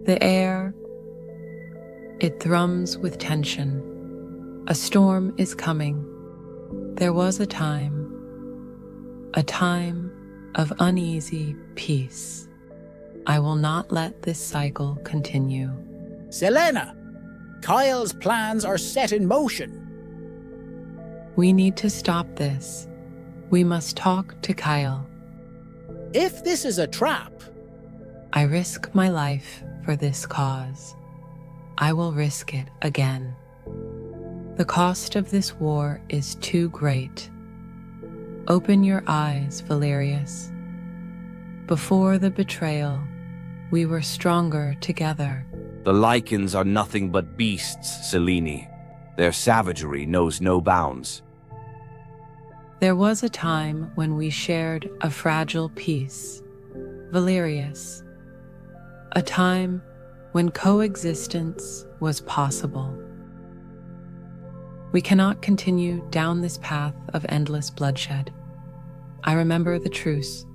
The air, it thrums with tension. A storm is coming. There was a time of uneasy peace. I will not let this cycle continue. Selena, Kyle's plans are set in motion. We need to stop this. We must talk to Kyle. If this is a trap, I risk my life for this cause. I will risk it again. The cost of this war is too great. Open your eyes, Valious. Before the betrayal, we were stronger together. The Lycans are nothing but beasts, Selene. Their savagery knows no bounds. There was a time when we shared a fragile peace, Valious. A time when coexistence was possible. We cannot continue down this path of endless bloodshed. I remember the truce,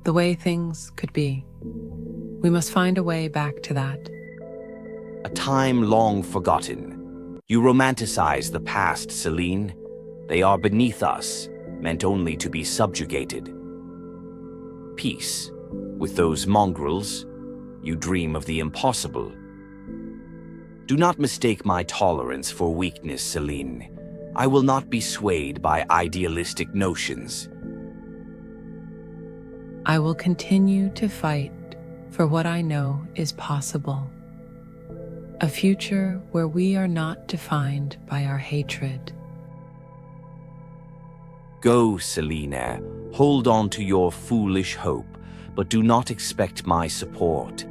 the way things could be. We must find a way back to that. A time long forgotten. You romanticize the past, Selene. They are beneath us, meant only to be subjugated. Peace. With those mongrels, you dream of the impossible. Do not mistake my tolerance for weakness, Selene. I will not be swayed by idealistic notions. I will continue to fight for what I know is possible. A future where we are not defined by our hatred. Go, Selena. Hold on to your foolish hope, but do not expect my support.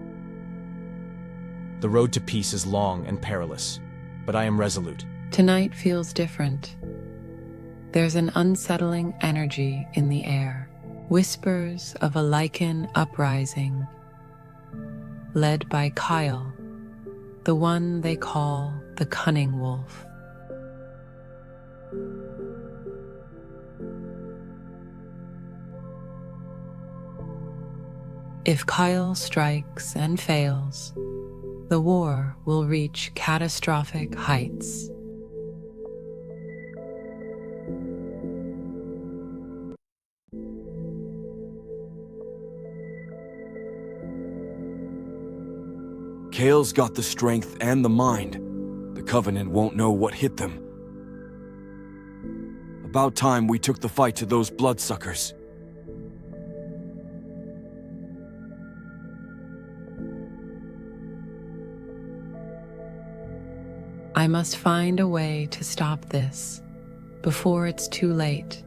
The road to peace is long and perilous, but I am resolute. Tonight feels different. There's an unsettling energy in the air. Whispers of a Lycan uprising, led by Kyle, the one they call the Cunning Wolf. If Kyle strikes and fails, the war will reach catastrophic heights. Kale's got the strength and the mind. The Covenant won't know what hit them. About time we took the fight to those bloodsuckers. I must find a way to stop this before it's too late.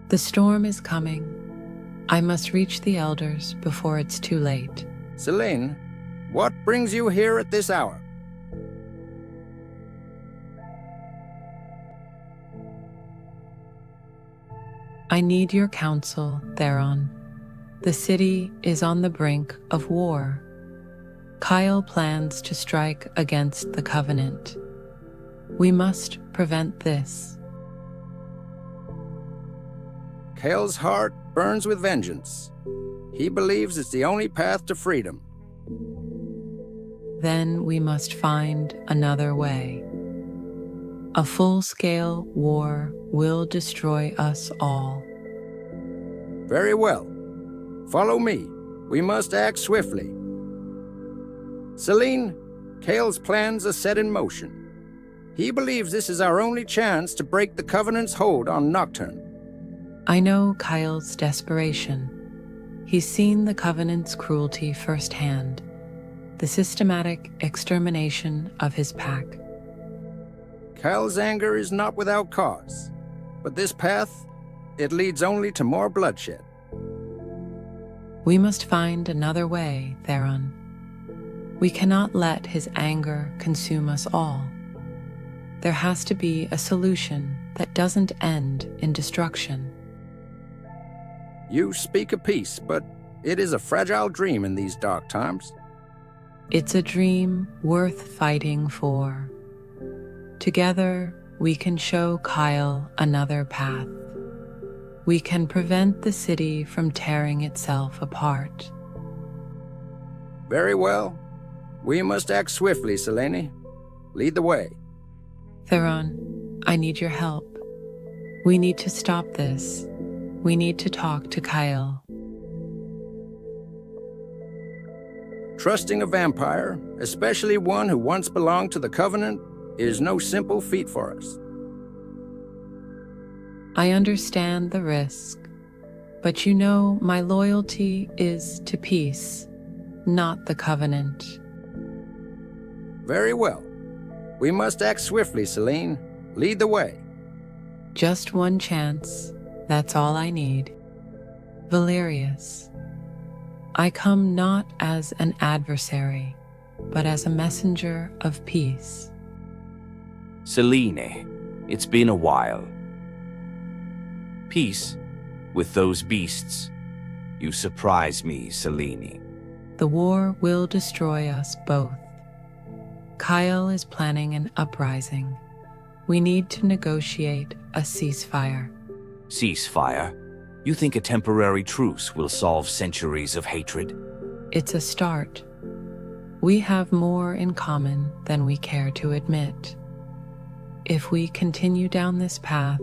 The storm is coming. I must reach the elders before it's too late. Selene, what brings you here at this hour? I need your counsel, Theron. The city is on the brink of war. Kyle plans to strike against the Covenant. We must prevent this. Kale's heart burns with vengeance. He believes it's the only path to freedom. Then we must find another way. A full-scale war will destroy us all. Very well. Follow me. We must act swiftly. Selene, Kale's plans are set in motion. He believes this is our only chance to break the Covenant's hold on Nocturne. I know Kyle's desperation. He's seen the Covenant's cruelty firsthand, the systematic extermination of his pack. Kyle's anger is not without cause, but this path, it leads only to more bloodshed. We must find another way, Theron. We cannot let his anger consume us all. There has to be a solution that doesn't end in destruction. You speak of peace, but it is a fragile dream in these dark times. It's a dream worth fighting for. Together, we can show Kyle another path. We can prevent the city from tearing itself apart. Very well. We must act swiftly, Selene. Lead the way. Theron, I need your help. We need to stop this. We need to talk to Kyle. Trusting a vampire, especially one who once belonged to the Covenant, is no simple feat for us. I understand the risk, but you know my loyalty is to peace, not the Covenant. Very well. We must act swiftly, Selene. Lead the way. Just one chance, that's all I need. Valerius, I come not as an adversary, but as a messenger of peace. Selene, it's been a while. Peace with those beasts. You surprise me, Selene. The war will destroy us both. Kyle is planning an uprising. We need to negotiate a ceasefire. Ceasefire? You think a temporary truce will solve centuries of hatred? It's a start. We have more in common than we care to admit. If we continue down this path,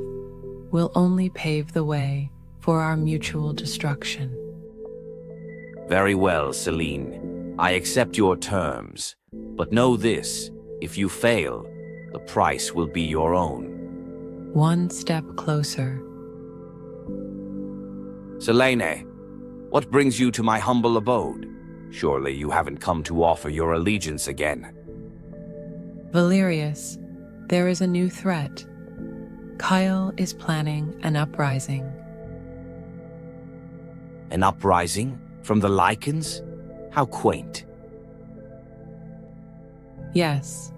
we'll only pave the way for our mutual destruction. Very well, Selene. I accept your terms. But know this, if you fail, the price will be your own. One step closer. Selene, what brings you to my humble abode? Surely you haven't come to offer your allegiance again. Valerius, there is a new threat. Kyle is planning an uprising. An uprising? From the Lycans? How quaint. Yes,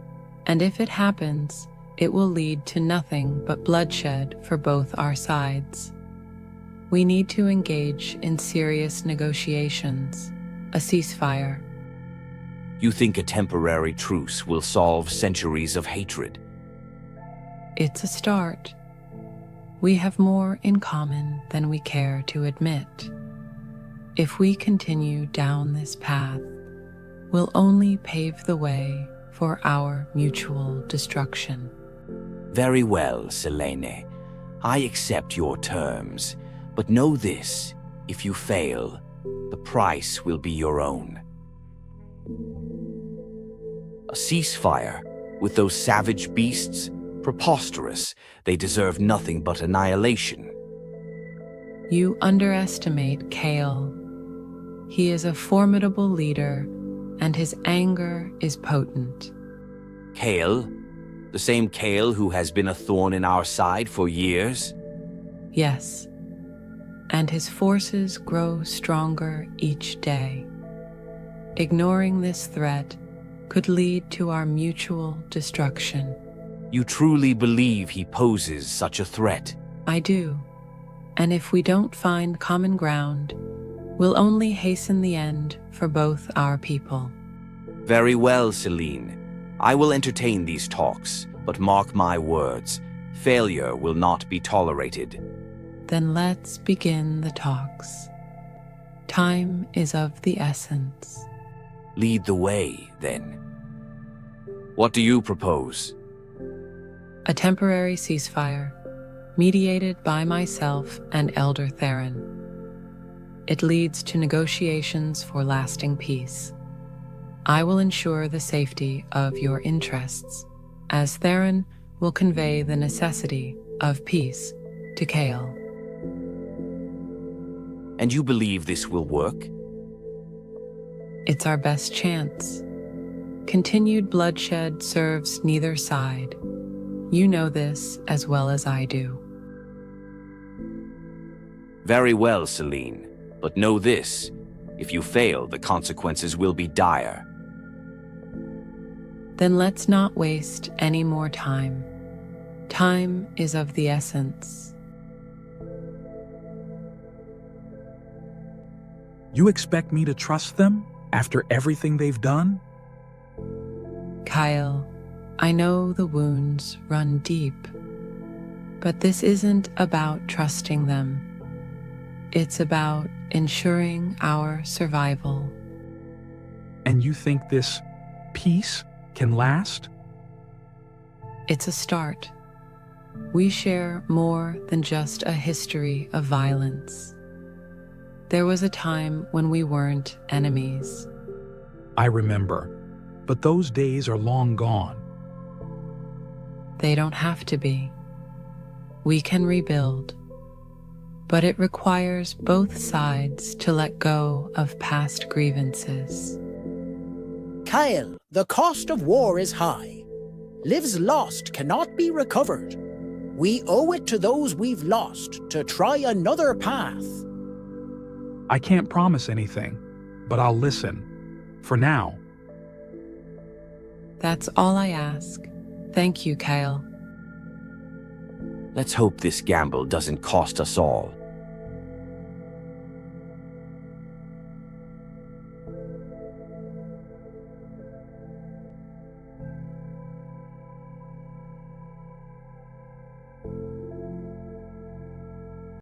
and if it happens, it will lead to nothing but bloodshed for both our sides. We need to engage in serious negotiations, a ceasefire. You think a temporary truce will solve centuries of hatred? It's a start. We have more in common than we care to admit. If we continue down this path, we'll only pave the way for our mutual destruction. Very well, Selene. I accept your terms, but know this, if you fail, the price will be your own. A ceasefire with those savage beasts? Preposterous. They deserve nothing but annihilation. You underestimate Kale. He is a formidable leader, and his anger is potent. Kale? The same Kale who has been a thorn in our side for years? Yes, and his forces grow stronger each day. Ignoring this threat could lead to our mutual destruction. You truly believe he poses such a threat? I do, and if we don't find common ground, we'll only hasten the end for both our people. Very well, Selene. I will entertain these talks, but mark my words, failure will not be tolerated. Then let's begin the talks. Time is of the essence. Lead the way, then. What do you propose? A temporary ceasefire, mediated by myself and Elder Theron. It leads to negotiations for lasting peace. I will ensure the safety of your interests, as Theron will convey the necessity of peace to Kale. And you believe this will work? It's our best chance. Continued bloodshed serves neither side. You know this as well as I do. Very well, Selene. But know this, if you fail, the consequences will be dire. Then let's not waste any more time. Time is of the essence. You expect me to trust them after everything they've done? Kyle, I know the wounds run deep, but this isn't about trusting them. It's about ensuring our survival. And you think this peace can last? It's a start. We share more than just a history of violence. There was a time when we weren't enemies. I remember, but those days are long gone. They don't have to be. We can rebuild, but it requires both sides to let go of past grievances. Kyle, the cost of war is high. Lives lost cannot be recovered. We owe it to those we've lost to try another path. I can't promise anything, but I'll listen. For now. That's all I ask. Thank you, Kyle. Let's hope this gamble doesn't cost us all.